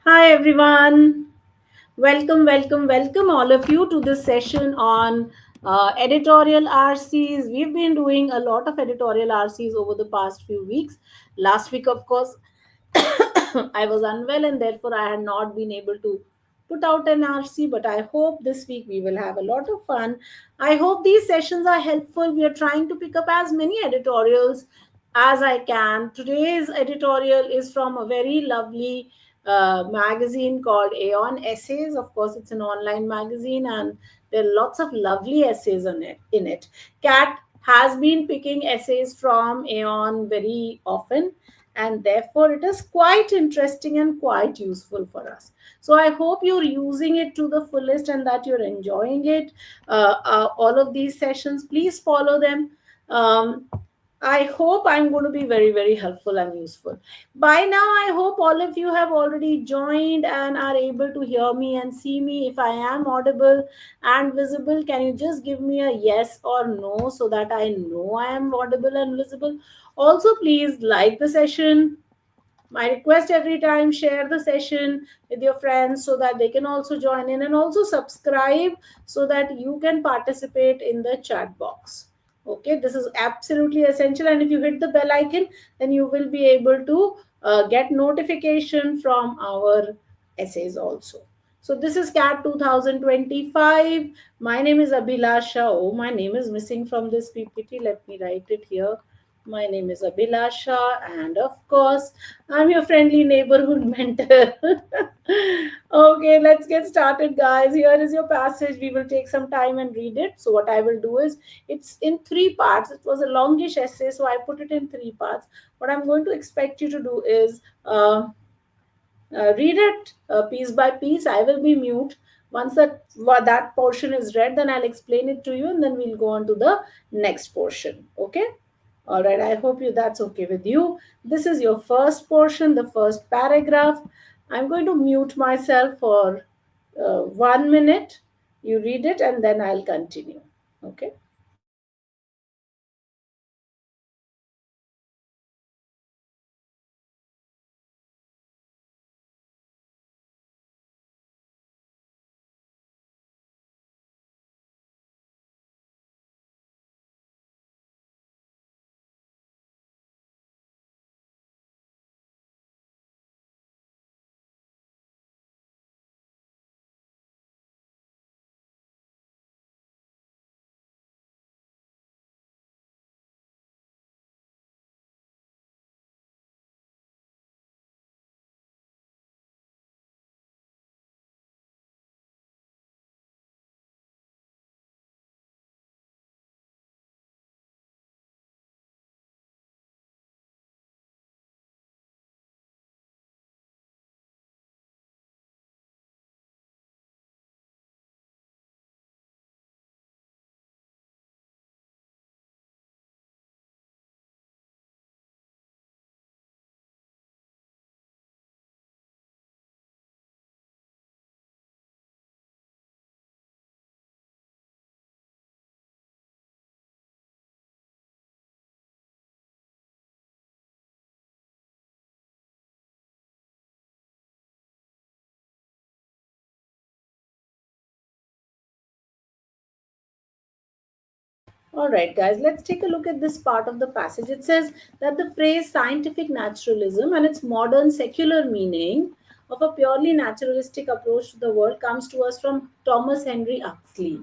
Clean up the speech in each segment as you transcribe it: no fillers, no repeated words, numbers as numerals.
Hi everyone. Welcome all of you to this session on editorial RCs. We've been doing a lot of editorial RCs over the past few weeks. Last week, of course, I was unwell and therefore I had not been able to put out an RC, but I hope this week we will have a lot of fun. I hope these sessions are helpful. We are trying to pick up as many editorials as I can. Today's editorial is from a very lovely magazine called Aeon Essays. Of course, it's an online magazine and there are lots of lovely essays in it. Kat has been picking essays from Aeon very often, and therefore it is quite interesting and quite useful for us. So I hope you're using it to the fullest and that you're enjoying it. All of these sessions, please follow them. um, I hope I'm going to be very, very helpful and useful. By now, I hope all of you have already joined and are able to hear me and see me. If I am audible and visible, can you just give me a yes or no so that I know I am audible and visible? Also, please like the session. My request every time, share the session with your friends so that they can also join in, and also subscribe so that you can participate in the chat box. Okay, this is absolutely essential, and if you hit the bell icon, then you will be able to get notification from our essays also. So this is CAT 2025. My name is Abhilasha. Oh, my name is missing from this PPT. Let me write it here. My name is Abhilasha, and of course, I'm your friendly neighborhood mentor. Okay, let's get started, guys. Here is your passage. We will take some time and read it. So, what I will do is, it's in three parts. It was a longish essay, so I put it in three parts. What I'm going to expect you to do is read it piece by piece. I will be mute. Once that portion is read, then I'll explain it to you, and then we'll go on to the next portion. Okay. All right. I hope that's okay with you. This is your first portion, the first paragraph. I'm going to mute myself for 1 minute. You read it, and then I'll continue. Okay. All right, guys, let's take a look at this part of the passage. It says that the phrase scientific naturalism and its modern secular meaning of a purely naturalistic approach to the world comes to us from Thomas Henry Huxley.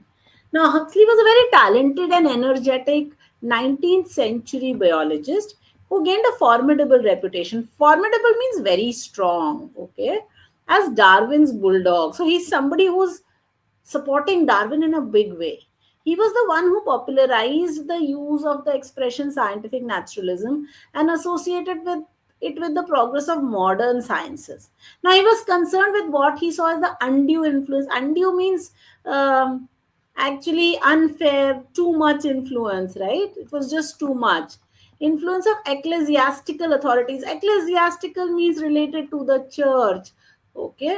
Now, Huxley was a very talented and energetic 19th century biologist who gained a formidable reputation. Formidable means very strong, okay, as Darwin's bulldog. So, he's somebody who's supporting Darwin in a big way. He was the one who popularized the use of the expression scientific naturalism and associated with it with the progress of modern sciences. Now, he was concerned with what he saw as the undue influence. Undue means actually unfair, too much influence, right? It was just too much. Influence of ecclesiastical authorities. Ecclesiastical means related to the church. Okay,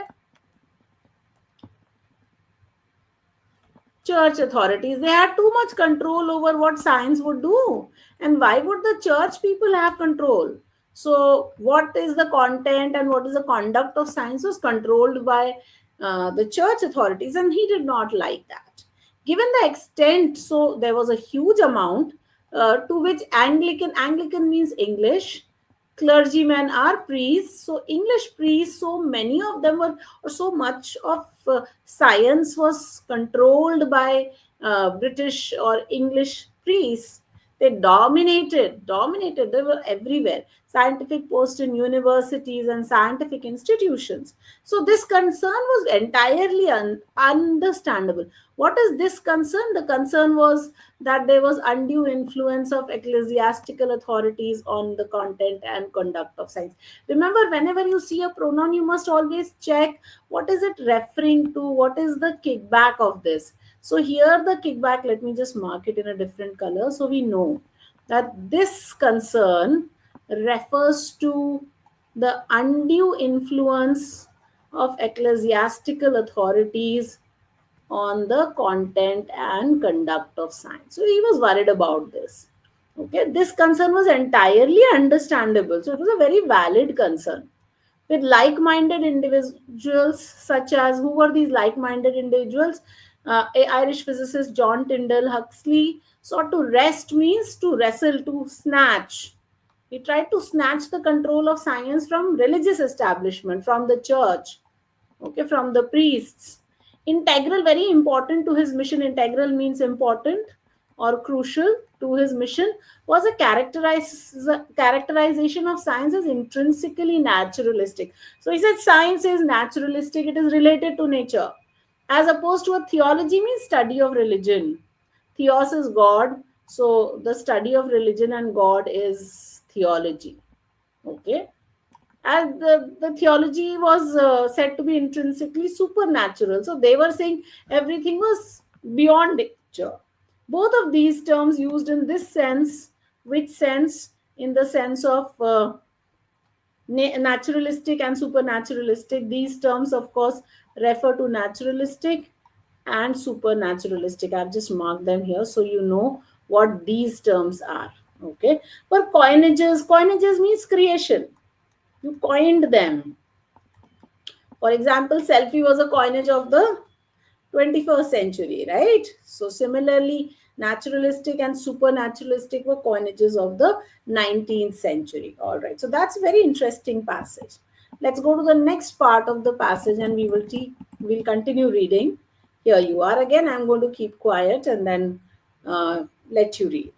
church authorities, they had too much control over what science would do. And why would the church people have control? So what is the content and what is the conduct of science was controlled by the church authorities, and he did not like that. Given the extent, so there was a huge amount to which Anglican means English, clergymen are priests. So English priests, so many of them were, or so much of science was controlled by British or English priests. They dominated. They were everywhere. Scientific posts in universities and scientific institutions. So this concern was entirely understandable. What is this concern? The concern was that there was undue influence of ecclesiastical authorities on the content and conduct of science. Remember, whenever you see a pronoun, you must always check what is it referring to, what is the kickback of this. So here the kickback, let me just mark it in a different color so we know that this concern refers to the undue influence of ecclesiastical authorities on the content and conduct of science. So he was worried about this. Okay, this concern was entirely understandable. So it was a very valid concern. With like-minded individuals, such as, who were these like-minded individuals? Irish physicist John Tyndall Huxley sought to wrest, means to wrestle, to snatch. He tried to snatch the control of science from religious establishment, from the church, okay, from the priests. Integral, very important to his mission. Integral means important or crucial to his mission, was a characterization of science as intrinsically naturalistic. So he said science is naturalistic, it is related to nature, as opposed to a theology means study of religion. Theos is God, so the study of religion and God is theology. Okay, and the theology was said to be intrinsically supernatural. So they were saying everything was beyond nature. Both of these terms used in this sense, which sense? In the sense of naturalistic and supernaturalistic. These terms, of course, refer to naturalistic and supernaturalistic. I've just marked them here so you know what these terms are. Okay. For coinages means creation. You coined them. For example, selfie was a coinage of the 21st century, right? So similarly, naturalistic and supernaturalistic were coinages of the 19th century. All right. So that's a very interesting passage. Let's go to the next part of the passage and we'll continue reading. Here you are again. I'm going to keep quiet and then let you read.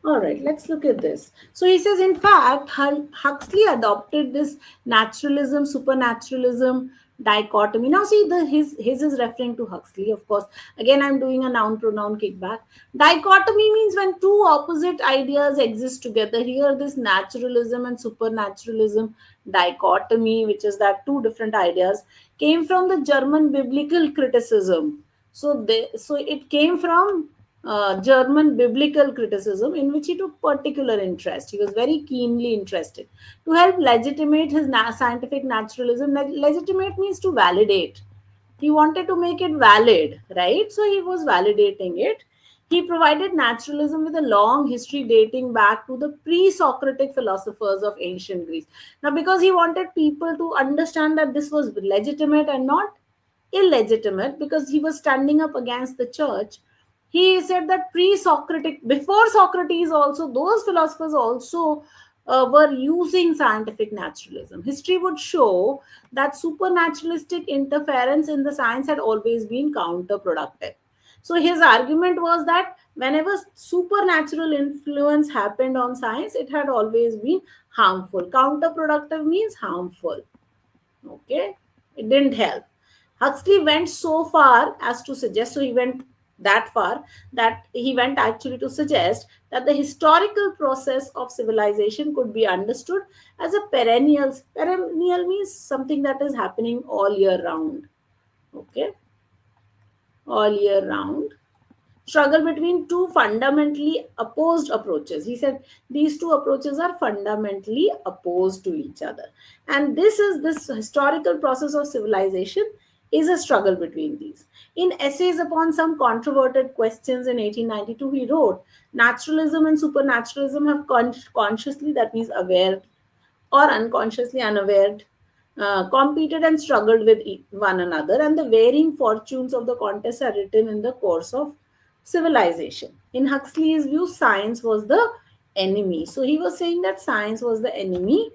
All right, let's look at this. So he says, in fact, Huxley adopted this naturalism, supernaturalism dichotomy. Now, see, his is referring to Huxley, of course. Again, I'm doing a noun pronoun kickback. Dichotomy means when two opposite ideas exist together. Here, this naturalism and supernaturalism dichotomy, which is that two different ideas, came from the German biblical criticism. So it came from German biblical criticism, in which he took particular interest. He was very keenly interested to help legitimate his scientific naturalism. Legitimate means to validate. He wanted to make it valid, right? So he was validating it. He provided naturalism with a long history dating back to the pre-Socratic philosophers of ancient Greece. Now, because he wanted people to understand that this was legitimate and not illegitimate because he was standing up against the church. He said that pre-Socratic, before Socrates, also those philosophers also were using scientific naturalism. History would show that supernaturalistic interference in the science had always been counterproductive. So his argument was that whenever supernatural influence happened on science, it had always been harmful. Counterproductive means harmful. Okay, it didn't help. Huxley went so far as to suggest, so he went that far that he went actually to suggest that the historical process of civilization could be understood as a perennial means something that is happening all year round. Okay, all year round struggle between two fundamentally opposed approaches. He said these two approaches are fundamentally opposed to each other. And this historical process of civilization is a struggle between these. In Essays upon Some Controverted Questions in 1892, he wrote, naturalism and supernaturalism have consciously, that means aware or unconsciously unaware, competed and struggled with one another, and the varying fortunes of the contest are written in the course of civilization. In Huxley's view, science was the enemy. So he was saying that science was the enemy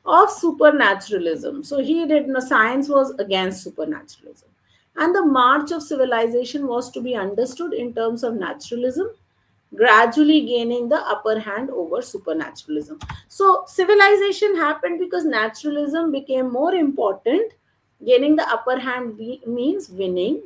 of supernaturalism. So he did no, science was against supernaturalism. And the march of civilization was to be understood in terms of naturalism, gradually gaining the upper hand over supernaturalism. So civilization happened because naturalism became more important. Gaining the upper hand means winning,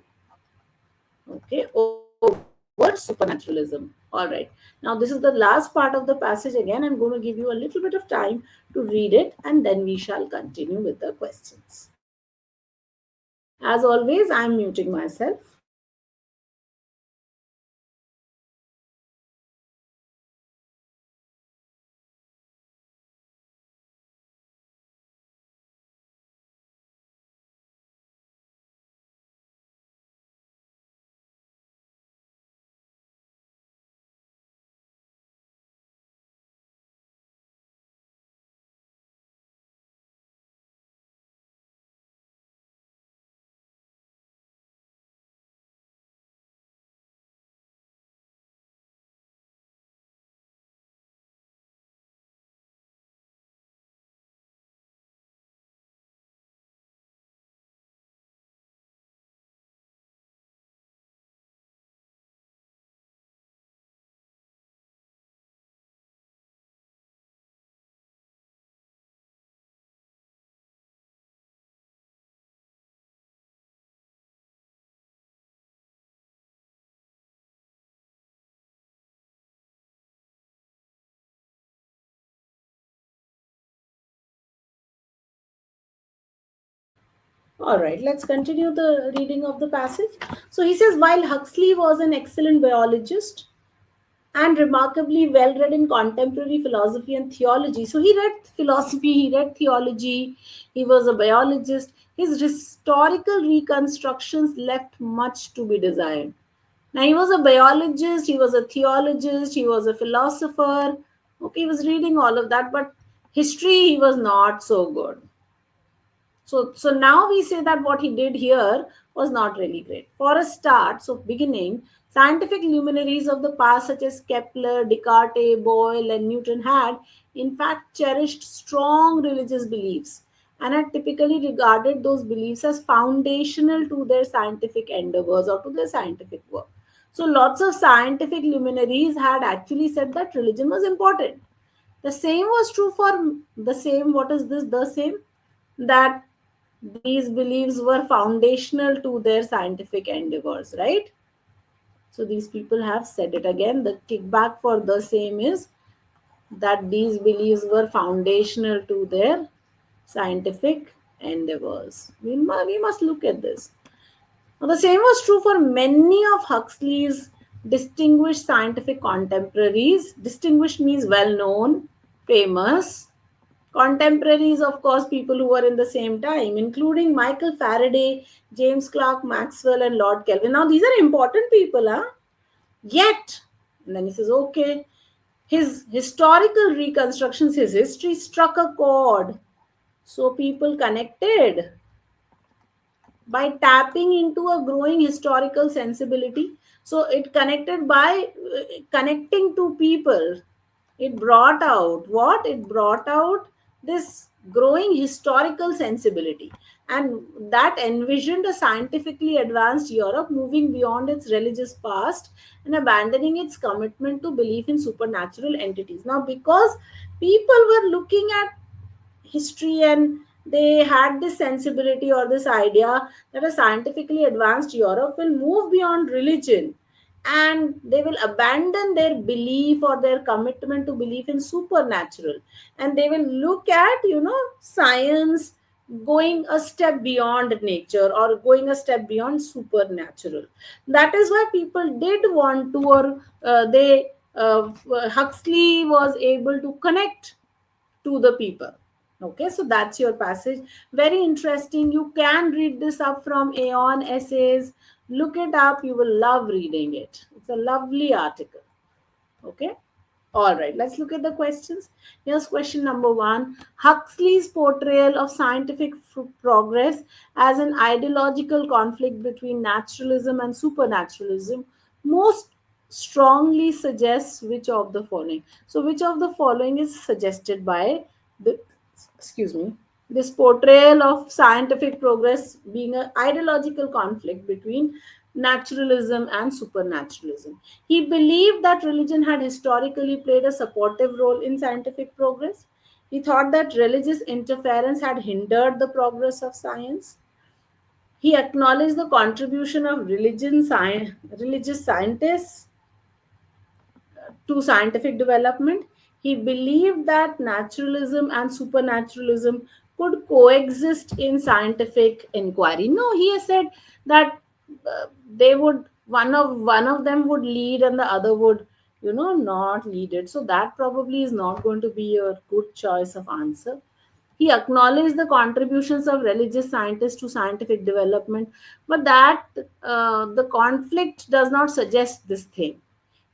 okay, over supernaturalism. All right. Now this is the last part of the passage. Again, I'm going to give you a little bit of time to read it, and then we shall continue with the questions. As always, I'm muting myself. All right, let's continue the reading of the passage. So he says, while Huxley was an excellent biologist and remarkably well read in contemporary philosophy and theology, so he read philosophy, he read theology, he was a biologist. His historical reconstructions left much to be desired. Now, he was a biologist, he was a theologist, he was a philosopher. Okay, he was reading all of that, but history, he was not so good. So now we say that what he did here was not really great. For a start, so beginning, scientific luminaries of the past such as Kepler, Descartes, Boyle, and Newton had, in fact, cherished strong religious beliefs and had typically regarded those beliefs as foundational to their scientific endeavors or to their scientific work. So lots of scientific luminaries had actually said that religion was important. The same was true for the same. What is this? The same that these beliefs were foundational to their scientific endeavors, right? So these people have said it again. The kickback for the same is that these beliefs were foundational to their scientific endeavors. We must look at this. Now, the same was true for many of Huxley's distinguished scientific contemporaries. Distinguished means well known, famous. Contemporaries, of course, people who were in the same time, including Michael Faraday, James Clerk Maxwell, and Lord Kelvin. Now, these are important people, huh? Yet, and then he says, okay, his historical reconstructions, his history struck a chord. So people connected. by tapping into a growing historical sensibility. So it connected by connecting to people. It brought out what? It brought out this growing historical sensibility, and that envisioned a scientifically advanced Europe moving beyond its religious past and abandoning its commitment to belief in supernatural entities. Now, because people were looking at history and they had this sensibility or this idea that a scientifically advanced Europe will move beyond religion and they will abandon their belief or their commitment to belief in supernatural, and they will look at science going a step beyond nature or going a step beyond supernatural. That is why people did want to, or they Huxley was able to connect to the people. Okay, so that's your passage. Very interesting. You can read this up from Aeon Essays. Look it up. You will love reading it. It's a lovely article. Okay. All right, let's look at the questions. Here's question number one. Huxley's portrayal of scientific progress as an ideological conflict between naturalism and supernaturalism most strongly suggests which of the following? So, which of the following is suggested by the, excuse me, this portrayal of scientific progress being an ideological conflict between naturalism and supernaturalism? He believed that religion had historically played a supportive role in scientific progress. He thought that religious interference had hindered the progress of science. He acknowledged the contribution of religious scientists to scientific development. He believed that naturalism and supernaturalism could coexist in scientific inquiry. No, he has said that they would, one of them would lead and the other would not lead it. So that probably is not going to be a good choice of answer. He acknowledged the contributions of religious scientists to scientific development, but that the conflict does not suggest this thing.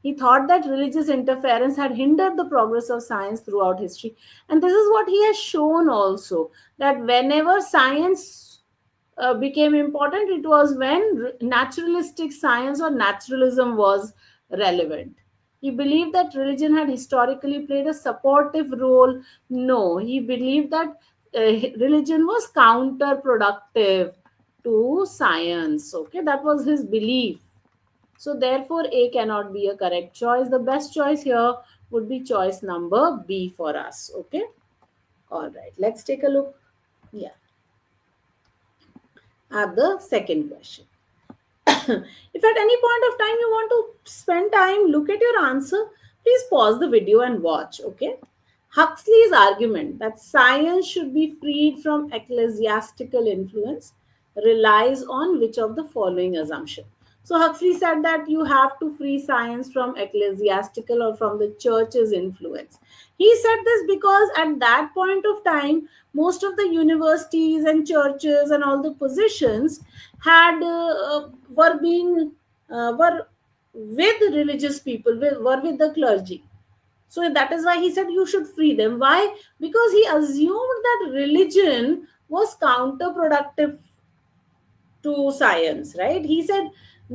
He thought that religious interference had hindered the progress of science throughout history. And this is what he has shown also, that whenever science became important, it was when naturalistic science or naturalism was relevant. He believed that religion had historically played a supportive role. No, he believed that religion was counterproductive to science. Okay, that was his belief. So therefore, A cannot be a correct choice. The best choice here would be choice number B for us. Okay. All right. Let's take a look. Yeah. At the second question. If at any point of time you want to spend time, look at your answer, please pause the video and watch. Okay. Huxley's argument that science should be freed from ecclesiastical influence relies on which of the following assumption? So Huxley said that you have to free science from ecclesiastical or from the church's influence. He said this because at that point of time, most of the universities and churches and all the positions had were with religious people, were with the clergy. So that is why he said you should free them. Why? Because he assumed that religion was counterproductive to science, right? He said,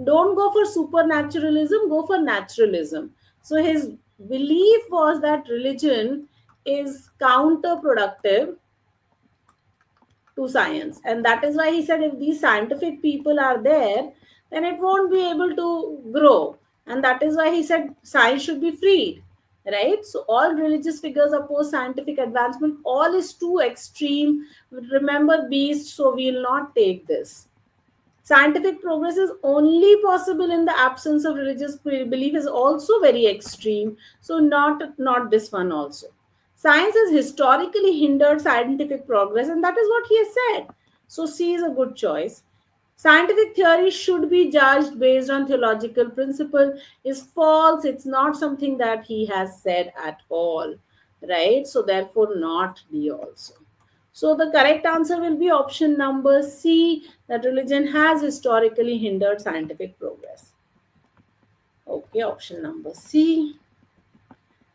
don't go for supernaturalism, go for naturalism. So his belief was that religion is counterproductive to science. And that is why he said if these scientific people are there, then it won't be able to grow. And that is why he said science should be freed, right? So all religious figures oppose scientific advancement. All is too extreme. Remember beast, so we will not take this. Scientific progress is only possible in the absence of religious belief is also very extreme. So not this one also. Science has historically hindered scientific progress, and that is what he has said. So C is a good choice. Scientific theory should be judged based on theological principle is false. It's not something that he has said at all, right? So therefore not D also. So the correct answer will be option number C, that religion has historically hindered scientific progress. Okay, option number C.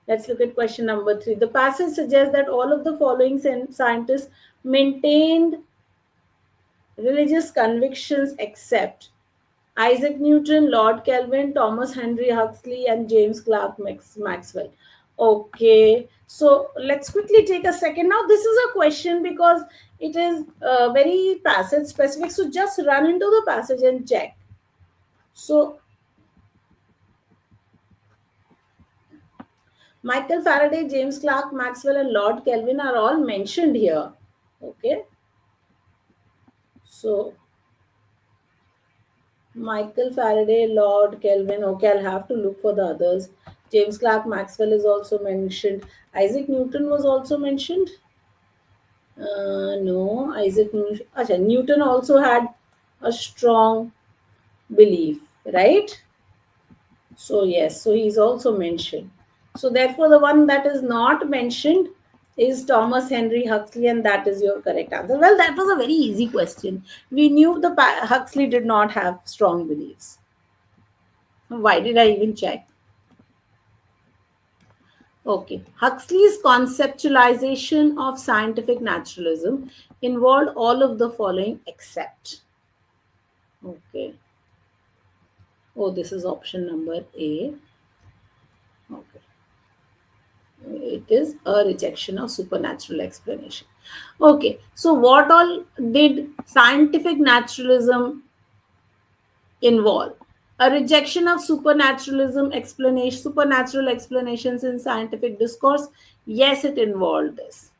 Let's look at question number 3. The passage suggests that all of the following scientists maintained religious convictions except Isaac Newton, Lord Kelvin, Thomas Henry Huxley, and James Clerk Maxwell. Okay, so let's quickly take a second. Now, this is a question because it is very passage specific. So, just run into the passage and check. So, Michael Faraday, James Clerk Maxwell, and Lord Kelvin are all mentioned here. Okay, so Michael Faraday, Lord Kelvin. Okay, I'll have to look for the others. James Clerk Maxwell is also mentioned. Isaac Newton was also mentioned. No, Isaac Newton. Achha, Newton also had a strong belief, right? So, yes, so he's also mentioned. So, therefore, the one that is not mentioned is Thomas Henry Huxley, and that is your correct answer. Well, that was a very easy question. We knew Huxley did not have strong beliefs. Why did I even check? Okay. Huxley's conceptualization of scientific naturalism involved all of the following except. Okay. Oh, this is option number A. Okay. It is a rejection of supernatural explanation. Okay. So, what all did scientific naturalism involve? A rejection of supernatural explanations in scientific discourse. Yes, it involved this.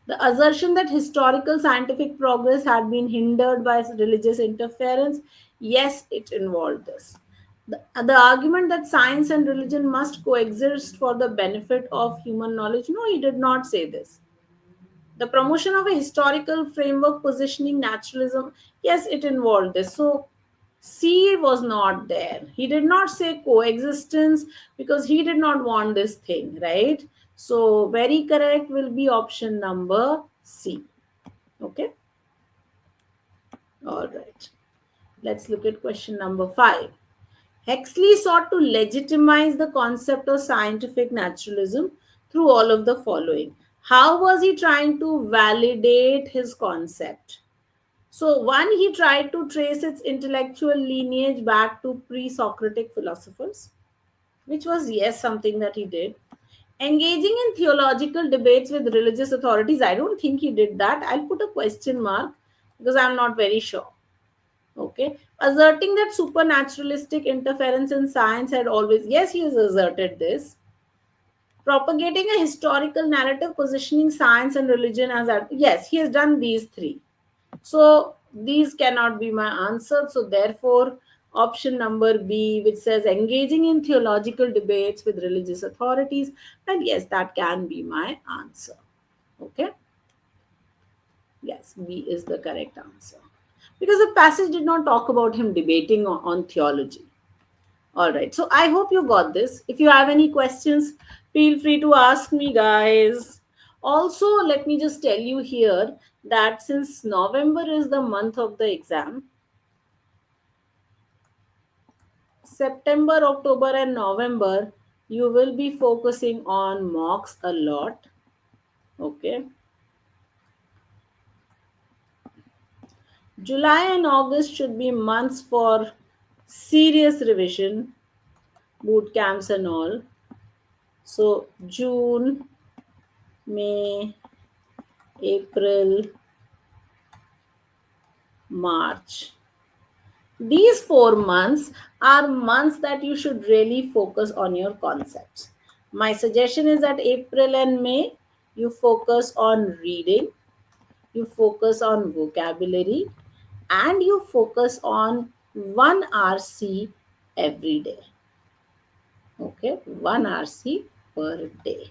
The assertion that historical scientific progress had been hindered by religious interference, yes, it involved this. The argument that science and religion must coexist for the benefit of human knowledge, no, he did not say this. The promotion of a historical framework positioning naturalism, yes, it involved this. So, C was not there. He did not say coexistence because he did not want this thing, right? So, very correct will be option number C. Okay. All right. Let's look at question number 5. Huxley sought to legitimize the concept of scientific naturalism through all of the following. How was he trying to validate his concept? So, one, he tried to trace its intellectual lineage back to pre Socratic philosophers, which was, yes, something that he did. Engaging in theological debates with religious authorities, I don't think he did that. I'll put a question mark because I'm not very sure. Okay. Asserting that supernaturalistic interference in science had always, yes, he has asserted this. Propagating a historical narrative positioning science and religion as that, yes, he has done these three. So these cannot be my answer. So therefore, option number B, which says engaging in theological debates with religious authorities, and yes, that can be my answer. Okay. Yes, B is the correct answer. Because the passage did not talk about him debating on theology. All right. So I hope you got this. If you have any questions, feel free to ask me, guys. Also, let me just tell you here that since November is the month of the exam, September, October, and November, you will be focusing on mocks a lot. Okay. July and August should be months for serious revision, boot camps, and all. So, June, May, April, March. These 4 months are months that you should really focus on your concepts. My suggestion is that April and May, you focus on reading, you focus on vocabulary, and you focus on one RC every day. Okay, one RC per day.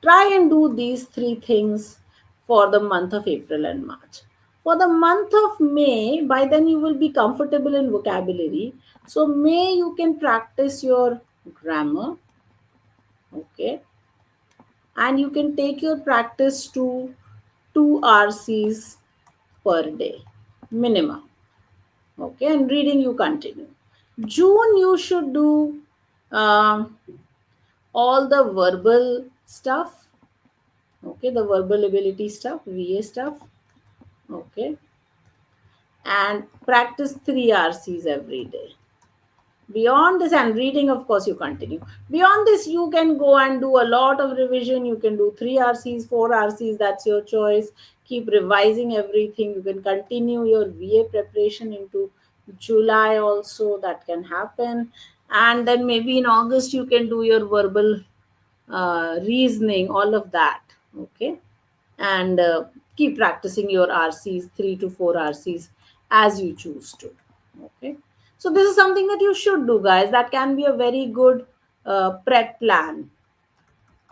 Try and do these three things for the month of April and March. For the month of May, by then you will be comfortable in vocabulary. So, May you can practice your grammar. Okay. And you can take your practice to 2 RCs per day minimum. Okay. And reading you continue. June you should do um, all the verbal stuff. Okay, the verbal ability stuff, VA stuff. Okay. and practice 3 RCs every day. Beyond this, and reading, of course, you continue. Beyond this, you can go and do a lot of revision. You can do 3 RCs, 4 RCs, that's your choice. Keep revising everything. You can continue your VA preparation into July also, that can happen. And then maybe in August, you can do your verbal reasoning, all of that. Okay. And keep practicing your RCs, 3 to 4 RCs, as you choose to. Okay. So this is something that you should do, guys. That can be a very good prep plan.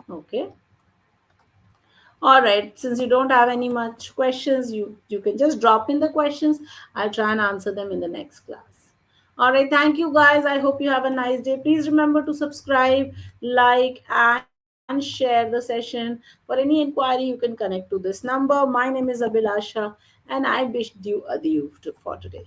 Okay. All right. Since you don't have any much questions, you can just drop in the questions. I'll try and answer them in the next class. All right. Thank you, guys. I hope you have a nice day. Please remember to subscribe, like, and share the session. For any inquiry, you can connect to this number. My name is Abhilasha, and I wish you adieu for today.